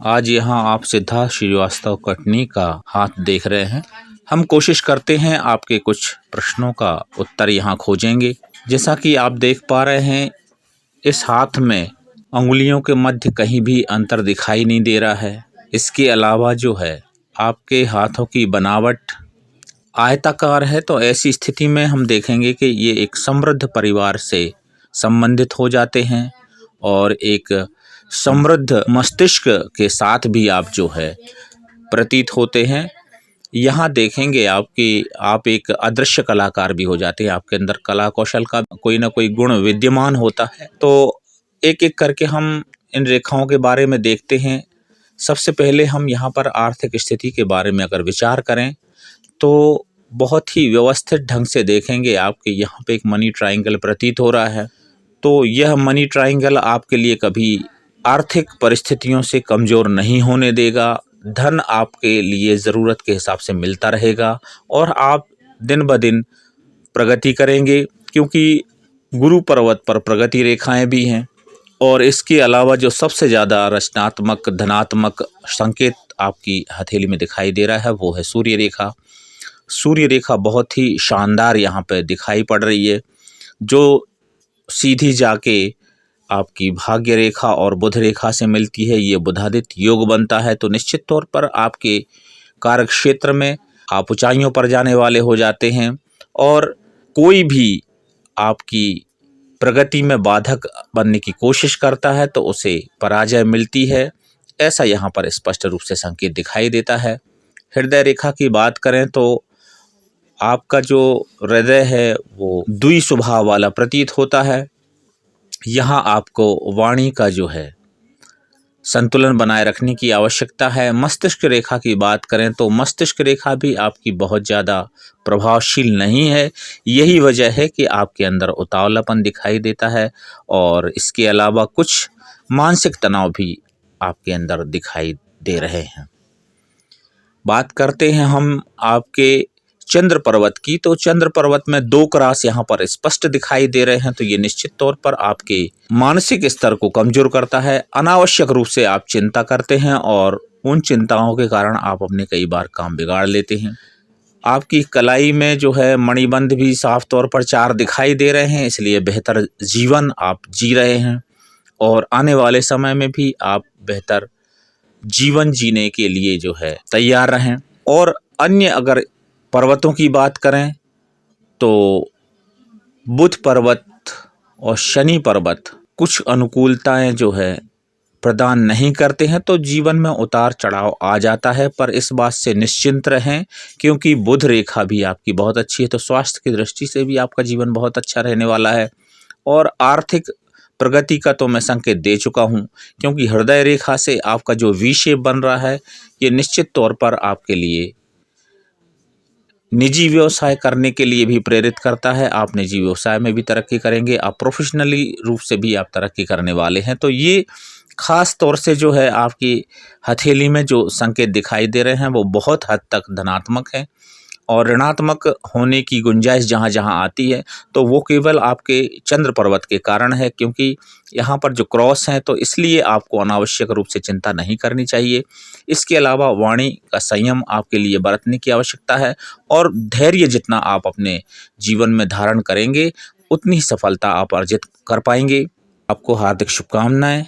आज यहाँ आप सिद्धार्थ श्रीवास्तव कटनी का हाथ देख रहे हैं। हम कोशिश करते हैं आपके कुछ प्रश्नों का उत्तर यहाँ खोजेंगे। जैसा कि आप देख पा रहे हैं, इस हाथ में अंगुलियों के मध्य कहीं भी अंतर दिखाई नहीं दे रहा है। इसके अलावा जो है आपके हाथों की बनावट आयताकार है, तो ऐसी स्थिति में हम देखेंगे कि ये एक समृद्ध परिवार से संबंधित हो जाते हैं और एक समृद्ध मस्तिष्क के साथ भी आप जो है प्रतीत होते हैं। यहाँ देखेंगे आप एक अदृश्य कलाकार भी हो जाते हैं। आपके अंदर कला कौशल का कोई ना कोई गुण विद्यमान होता है। तो एक एक करके हम इन रेखाओं के बारे में देखते हैं। सबसे पहले हम यहाँ पर आर्थिक स्थिति के बारे में अगर विचार करें तो बहुत ही व्यवस्थित ढंग से देखेंगे आपके यहाँ पे एक मनी ट्रायंगल प्रतीत हो रहा है। तो यह मनी ट्रायंगल आपके लिए कभी आर्थिक परिस्थितियों से कमज़ोर नहीं होने देगा। धन आपके लिए ज़रूरत के हिसाब से मिलता रहेगा और आप दिन ब दिन प्रगति करेंगे, क्योंकि गुरु पर्वत पर प्रगति रेखाएं भी हैं। और इसके अलावा जो सबसे ज़्यादा रचनात्मक धनात्मक संकेत आपकी हथेली में दिखाई दे रहा है वो है सूर्य रेखा। सूर्य रेखा बहुत ही शानदार यहाँ पे दिखाई पड़ रही है, जो सीधी जाके आपकी भाग्य रेखा और बुध रेखा से मिलती है। ये बुधादित्य योग बनता है। तो निश्चित तौर पर आपके कार्य क्षेत्र में आप ऊंचाइयों पर जाने वाले हो जाते हैं और कोई भी आपकी प्रगति में बाधक बनने की कोशिश करता है तो उसे पराजय मिलती है। ऐसा यहाँ पर स्पष्ट रूप से संकेत दिखाई देता है। हृदय रेखा की बात करें तो आपका जो हृदय है वो द्वि स्वभाव वाला प्रतीत होता है। यहाँ आपको वाणी का जो है संतुलन बनाए रखने की आवश्यकता है। मस्तिष्क रेखा की बात करें तो मस्तिष्क रेखा भी आपकी बहुत ज़्यादा प्रभावशील नहीं है। यही वजह है कि आपके अंदर उतावलापन दिखाई देता है और इसके अलावा कुछ मानसिक तनाव भी आपके अंदर दिखाई दे रहे हैं। बात करते हैं हम आपके चंद्र पर्वत की। तो चंद्र पर्वत में 2 क्रॉस यहाँ पर स्पष्ट दिखाई दे रहे हैं। तो ये निश्चित तौर पर आपके मानसिक स्तर को कमजोर करता है। अनावश्यक रूप से आप चिंता करते हैं और उन चिंताओं के कारण आप अपने कई बार काम बिगाड़ लेते हैं। आपकी कलाई में जो है मणिबंध भी साफ तौर पर 4 दिखाई दे रहे हैं, इसलिए बेहतर जीवन आप जी रहे हैं और आने वाले समय में भी आप बेहतर जीवन जीने के लिए जो है तैयार रहें। और अन्य अगर पर्वतों की बात करें तो बुध पर्वत और शनि पर्वत कुछ अनुकूलताएं जो है प्रदान नहीं करते हैं, तो जीवन में उतार चढ़ाव आ जाता है। पर इस बात से निश्चिंत रहें क्योंकि बुध रेखा भी आपकी बहुत अच्छी है। तो स्वास्थ्य की दृष्टि से भी आपका जीवन बहुत अच्छा रहने वाला है। और आर्थिक प्रगति का तो मैं संकेत दे चुका हूँ, क्योंकि हृदय रेखा से आपका जो वी शेप बन रहा है ये निश्चित तौर पर आपके लिए निजी व्यवसाय करने के लिए भी प्रेरित करता है। आप निजी व्यवसाय में भी तरक्की करेंगे, आप प्रोफेशनली रूप से भी आप तरक्की करने वाले हैं। तो ये खास तौर से जो है आपकी हथेली में जो संकेत दिखाई दे रहे हैं वो बहुत हद तक धनात्मक है और ऋणात्मक होने की गुंजाइश जहाँ जहाँ आती है तो वो केवल आपके चंद्र पर्वत के कारण है, क्योंकि यहाँ पर जो क्रॉस हैं तो इसलिए आपको अनावश्यक रूप से चिंता नहीं करनी चाहिए। इसके अलावा वाणी का संयम आपके लिए बरतने की आवश्यकता है और धैर्य जितना आप अपने जीवन में धारण करेंगे उतनी सफलता आप अर्जित कर पाएंगे। आपको हार्दिक शुभकामनाएं।